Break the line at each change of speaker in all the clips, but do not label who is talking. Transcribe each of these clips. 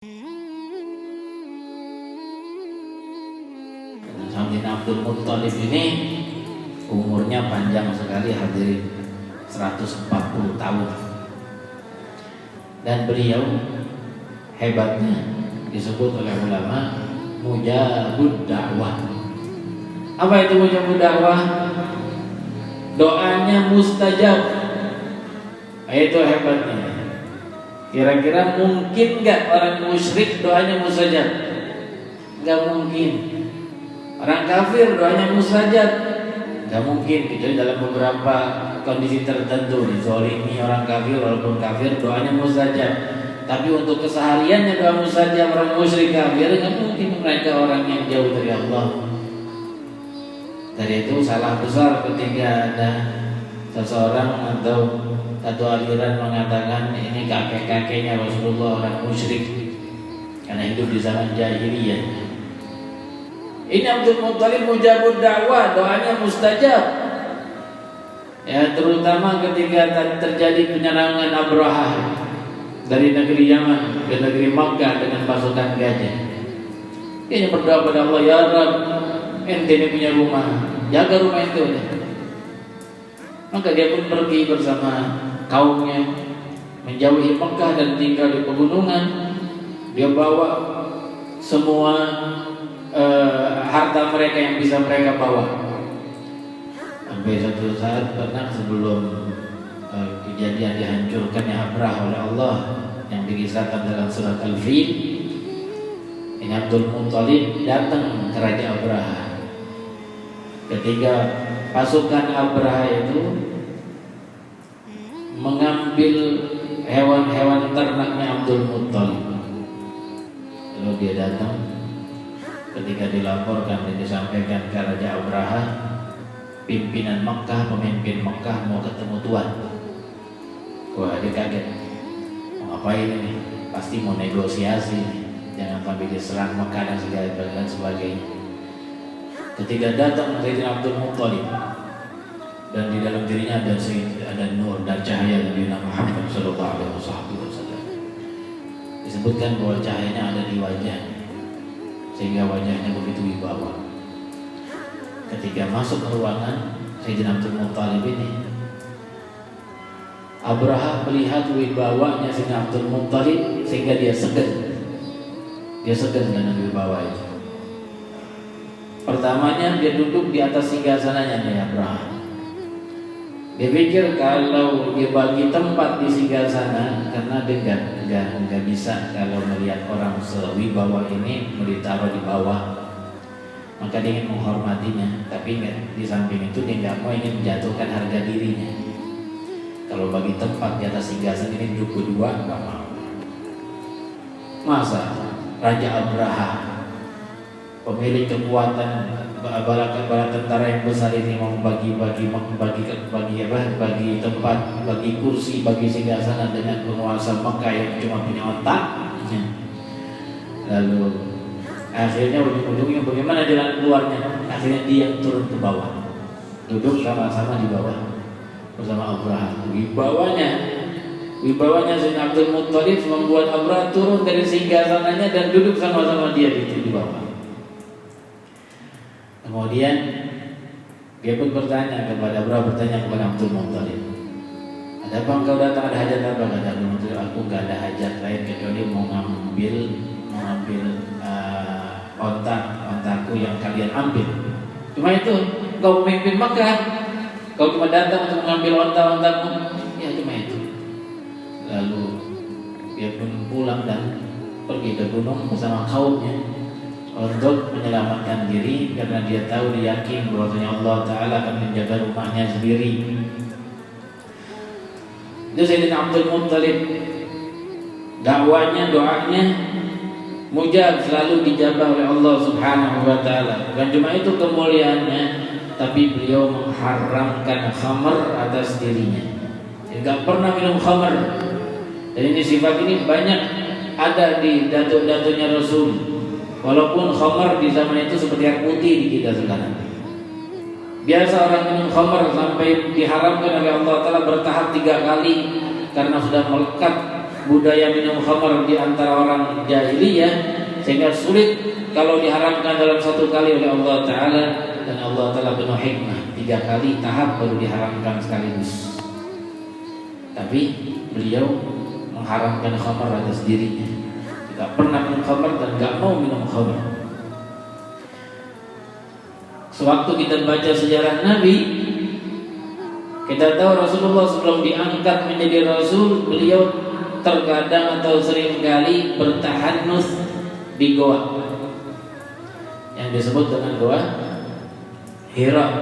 Sayyidina Abdul Muttalib ini umurnya panjang sekali, hadirin, 140 tahun. Dan beliau hebatnya disebut oleh ulama mujabud dakwah. Apa itu mujabud dakwah? Doanya mustajab. Itu hebatnya. Kira-kira mungkin nggak orang musyrik doanya mustajab? Nggak mungkin. Orang kafir doanya mustajab? Nggak mungkin, kecuali dalam beberapa kondisi tertentu. Dizolimi orang kafir, walaupun kafir doanya mustajab. Tapi untuk kesehariannya doa mustajab. Orang musyrik kafir nggak mungkin, mereka orang yang jauh dari Allah. Dari itu salah besar ketika ada seseorang atau satu aliran mengatakan ini kakek-kakeknya Rasulullah orang musyrik karena hidup di zaman jahiliyah. Ini Abdul Muttalib mujabud dakwah, doanya mustajab. Ya, terutama ketika terjadi penyerangan Abrahah dari negeri Yaman ke negeri Makkah dengan pasukan gajah. Dia berdoa pada Allah, ya Rabb, ente ini punya rumah, jaga rumah itu. Maka dia pun pergi bersama kaumnya menjauhi Mekah dan tinggal di pegunungan. Dia bawa semua harta mereka yang bisa mereka bawa. Sampai satu saat pernah sebelum kejadian dihancurkannya Abrahah oleh Allah yang dikisahkan dalam surat Al-Fil, ini Abdul Muttalib datang ke Raja Abrahah. Ketika pasukan Abrahah itu mengambil hewan-hewan ternaknya Abdul Muttalib, lalu dia datang. Ketika dilaporkan dan disampaikan ke Raja Abrahah, pimpinan Mekah, pemimpin Mekah mau ketemu Tuan. Wah, dia kaget. Mau ngapain ini? Pasti mau negosiasi. Jangan sampai diserang Mekah dan sebagainya. Ketika datang Sayyidina Abdul Muttalib dan di dalam dirinya ada nur dan cahaya Nabi Muhammad sallallahu alaihi wasallam. Disebutkan bahwa cahayanya ada di wajahnya, sehingga wajahnya begitu wibawa. Ketika masuk ke ruangan Sayyidina Abdul Muttalib ini, Abrahah melihat wibawanya Sayyidina Abdul Muttalib sehingga dia segan. Dia segan dengan wibawa itu. Pertamanya dia duduk di atas singgasananya nih Abrahah. Dia pikir kalau dia bagi tempat di singgasana, karena dia nggak bisa kalau melihat orang sewibawa ini ditaruh di bawah, maka dia ingin menghormatinya. Tapi nggak, di samping itu dia nggak mau ingin menjatuhkan harga dirinya. Kalau bagi tempat di atas singgasana ini duduk berdua nggak mau. Masa Raja Abrahah, pemilik kekuatan bala tentara yang besar ini mau bagi tempat, bagi kursi, bagi singgasana dengan penguasa Mekah yang cuma punya otak. Lalu akhirnya ujung-ujungnya bagaimana jalan keluarnya? Akhirnya dia turun ke bawah, duduk sama-sama di bawah bersama Abrahah. Wibawanya Sayyidina Abdul Muttalib membuat Abrahah turun dari singgasananya dan duduk sama-sama dia di bawah. Kemudian dia pun bertanya kepada Abdul Muttalib, ada apa engkau datang, ada hajat apa? Kata Abdul Muttalib, aku gak ada hajat lain kecuali mau ngambil ontaku yang kalian ambil. Cuma itu, kau pemimpin Makkah, kau cuma datang untuk mengambil ontaku. Ya cuma itu. Lalu dia pun pulang dan pergi ke gunung bersama kaumnya untuk menyelamatkan diri, karena dia tahu, dia yakin bahwasanya Allah Ta'ala akan menjaga rumahnya sendiri. Itu Sayyidina Abdul Muttalib, dakwanya, doanya mujab, selalu dijabah oleh Allah Subhanahu wa Ta'ala. Bukan cuma itu kemuliaannya, tapi beliau mengharamkan khamr atas dirinya. Dia tidak pernah minum khamr. Dan ini sifat ini banyak ada di datuk-datuknya Rasul. Walaupun khamr di zaman itu seperti air putih di kita sekarang. Biasa orang minum khamr sampai diharamkan oleh Allah Ta'ala bertahap 3 kali, karena sudah melekat budaya minum khamar di antara orang jahiliyah, sehingga sulit kalau diharamkan dalam satu kali oleh Allah Ta'ala. Dan Allah Ta'ala penuh hikmah, 3 kali tahap baru diharamkan sekaligus. Tapi beliau mengharamkan khamar atas dirinya, tidak pernah minum khamar dan gak mau minum khamar. Sewaktu kita baca sejarah Nabi, kita tahu Rasulullah sebelum diangkat menjadi Rasul, beliau terkadang atau seringkali bertahanus di goa yang disebut dengan goa Hira,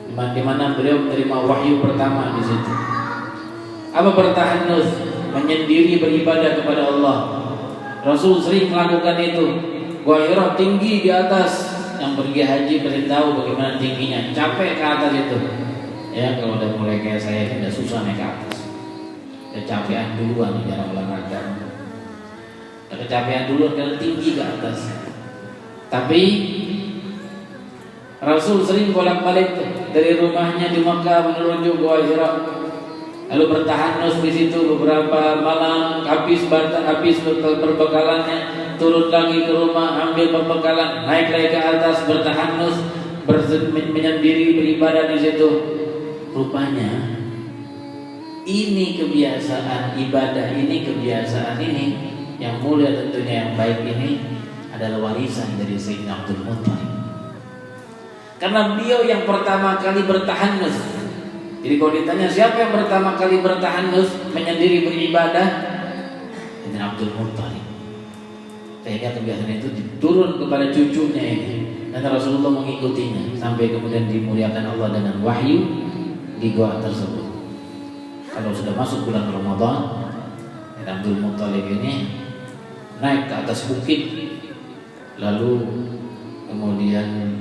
di mana beliau menerima wahyu pertama di situ. Apa bertahanus? Menyendiri beribadah kepada Allah. Rasul sering melakukan itu. Goa Hira tinggi di atas. Yang pergi haji pasti tahu bagaimana tingginya, capek ke atas itu. Ya, kalau udah mulai kayak saya udah susah naik ke atas. Udah capean duluan di jalan olahraga. Udah kecapean duluan karena tinggi ke atas. Tapi Rasul sering bolak-balik dari rumahnya di Makkah menuju Gua Hira, lalu bertahanus di situ beberapa malam, habis perbekalannya, turun lagi ke rumah, ambil perbekalan, naik lagi ke atas, bertahanus, menyendiri beribadah di situ. Rupanya ini kebiasaan ibadah ini, kebiasaan ini yang mulia tentunya, yang baik ini adalah warisan dari Sayyidina Abdul Muttalib. Karena beliau yang pertama kali bertahanus. Jadi kalau ditanya siapa yang pertama kali bertahanus menyendiri beribadah, Sayyidina Abdul Muttalib. Sehingga kebiasaan itu diturun kepada cucunya ini, dan Rasulullah mengikutinya sampai kemudian dimuliakan Allah dengan wahyu di gua tersebut. Kalau sudah masuk bulan Ramadan, Abdul Muttalib ini naik ke atas bukit, lalu kemudian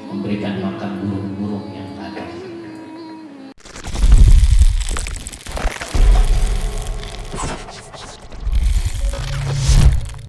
memberikan makan burung-burung yang